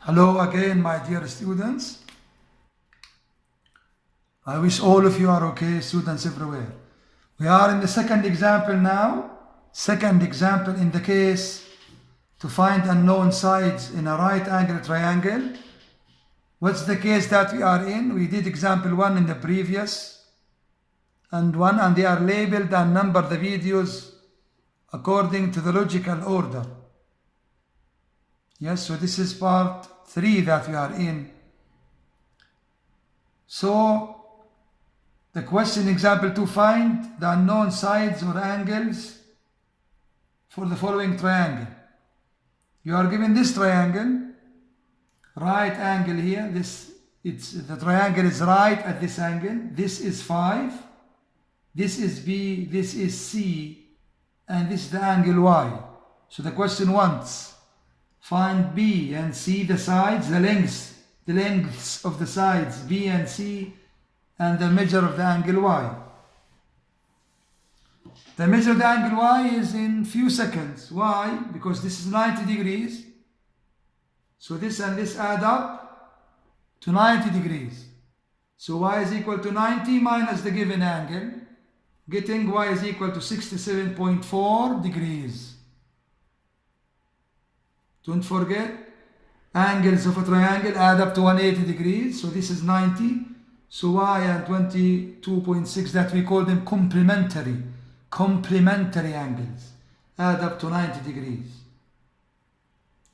Hello again, my dear students. I wish all of you are okay, students everywhere. We are in the second example now. Second example in the case to find unknown sides in a right angle triangle. What's the case that we are in? We did example 1 in the previous and they are labeled and numbered the videos according to the logical order. Yes, so this is part 3 that we are in. So the question example to find the unknown sides or angles for the following triangle. You are given this triangle, right angle here. The triangle is right at this angle. This is 5. This is B. This is C, and this is the angle Y. So the question wants find B and C, the sides, the lengths of the sides B and C, and the measure of the angle Y. The measure of the angle Y is in few seconds. Why? Because this is 90 degrees. So this and this add up to 90 degrees. So Y is equal to 90 minus the given angle, getting Y is equal to 67.4 degrees. Don't forget, angles of a triangle add up to 180 degrees. So this is 90. So Y and 22.6, that we call them complementary angles, add up to 90 degrees.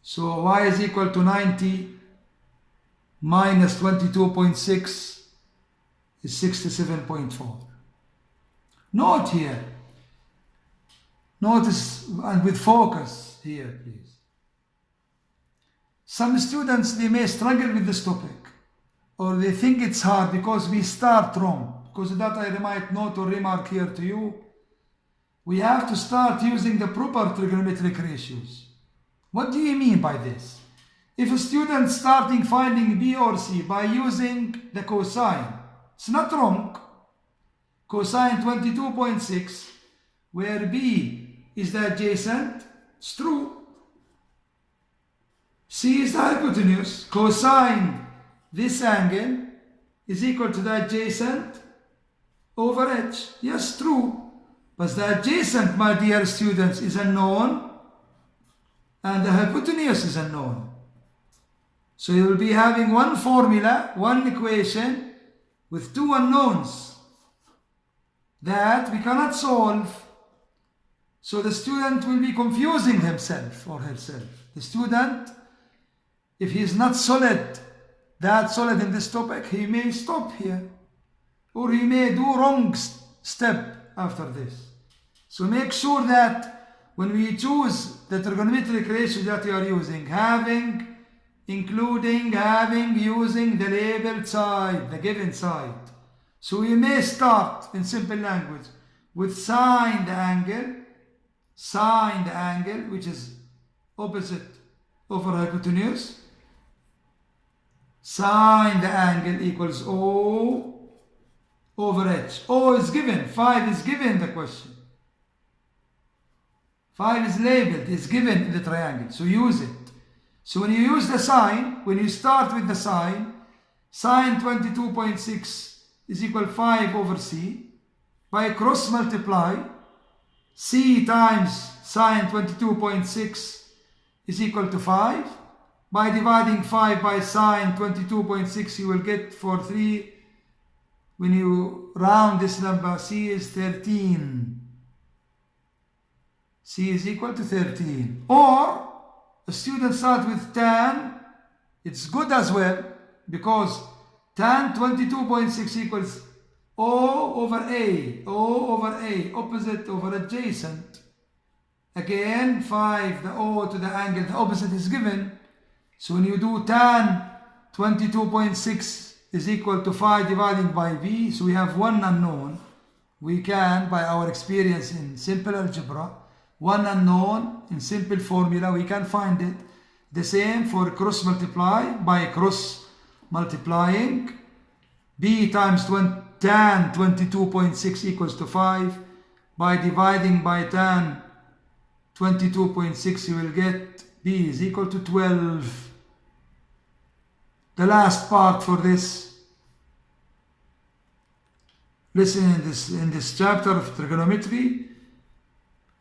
So Y is equal to 90 minus 22.6 is 67.4. Note here, notice and with focus here, please. Some students, they may struggle with this topic, or they think it's hard because we start wrong. Because of that, I might note or remark here to you, we have to start using the proper trigonometric ratios. What do you mean by this? If a student starting finding B or C by using the cosine, it's not wrong. Cosine 22.6, where B is the adjacent, it's true. C is the hypotenuse. Cosine this angle is equal to the adjacent over H. Yes, true. But the adjacent, my dear students, is unknown, and the hypotenuse is unknown. So you will be having one formula, one equation with two unknowns that we cannot solve. So the student will be confusing himself or herself. The student, if he is not solid in this topic, he may stop here, or he may do wrong step after this. So make sure that when we choose the trigonometric ratio that you are using, using the labeled side, the given side. So we may start in simple language with sine the angle, which is opposite over hypotenuse. Sine the angle equals O over H. O is given, 5 is given in the question. 5 is labeled, is given in the triangle, so use it. So when you use the sine, when you start with the sine 22.6 is equal 5 over C. By cross multiply, C times sine 22.6 is equal to 5. By dividing 5 by sine 22.6, you will get for 3. When you round this number, C is 13. C is equal to 13. Or a student start with tan. It's good as well, because tan 22.6 equals O over A. O over A, opposite over adjacent. Again, 5, the O to the angle, the opposite is given. So when you do tan 22.6 is equal to 5 dividing by B, so we have one unknown. We can, by our experience in simple algebra, one unknown in simple formula, we can find it. The same for cross multiply, by cross multiplying. B times tan 22.6 equals to 5. By dividing by tan 22.6, you will get B is equal to 12. the last part for this. Listen, in this chapter of trigonometry,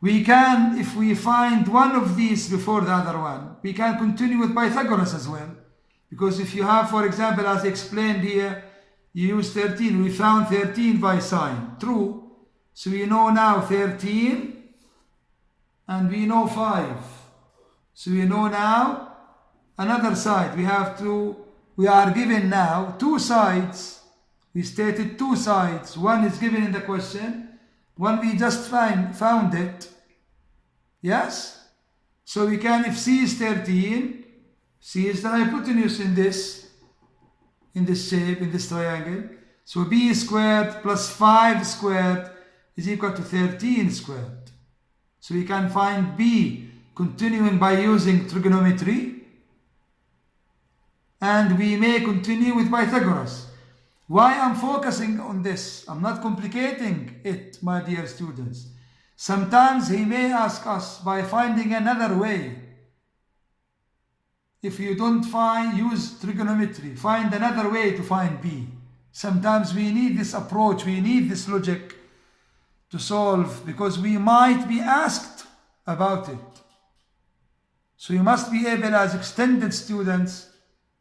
we can, if we find one of these before the other one, we can continue with Pythagoras as well. Because if you have, for example, as explained here, you use 13. We found 13 by sine. True. So we know now 13 and we know 5. So we know now another side. We are given now two sides. We stated two sides. One is given in the question. One we just found it. Yes? So we can, if C is 13, C is the hypotenuse in this shape, in this triangle. So B squared plus 5 squared is equal to 13 squared. So we can find B continuing by using trigonometry. And we may continue with Pythagoras. Why I'm focusing on this? I'm not complicating it, my dear students. Sometimes he may ask us by finding another way. If you don't use trigonometry, find another way to find B. Sometimes we need this approach, we need this logic to solve, because we might be asked about it. So you must be able, as extended students,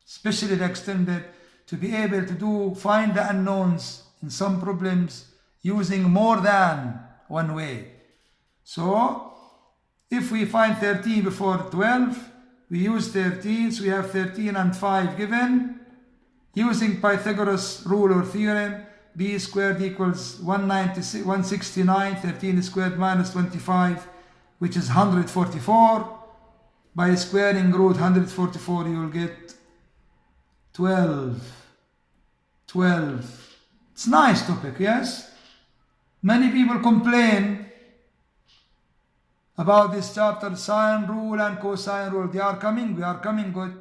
especially the extended, to be able to find the unknowns in some problems using more than one way. So if we find 13 before 12, we use 13, so we have 13 and 5 given. Using Pythagoras rule or theorem, b squared equals 169, 13 squared minus 25, which is 144. By squaring root 144, you will get 12. It's a nice topic, yes? Many people complain about this chapter, sine rule and cosine rule. They are coming, we are coming good.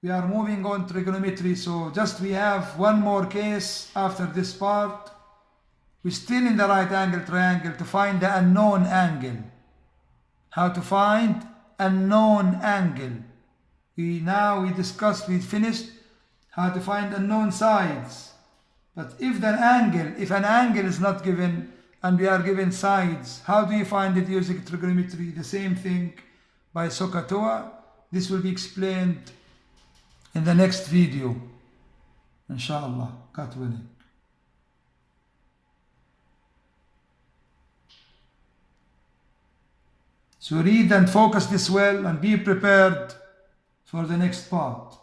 We are moving on trigonometry, so just we have one more case after this part. We're still in the right angle triangle to find the unknown angle. How to find unknown angle. We finished how to find unknown sides. But if an angle is not given and we are given sides, how do you find it using trigonometry? The same thing by SOHCAHTOA. This will be explained in the next video, inshallah, God willing. So read and focus this well and be prepared for the next part.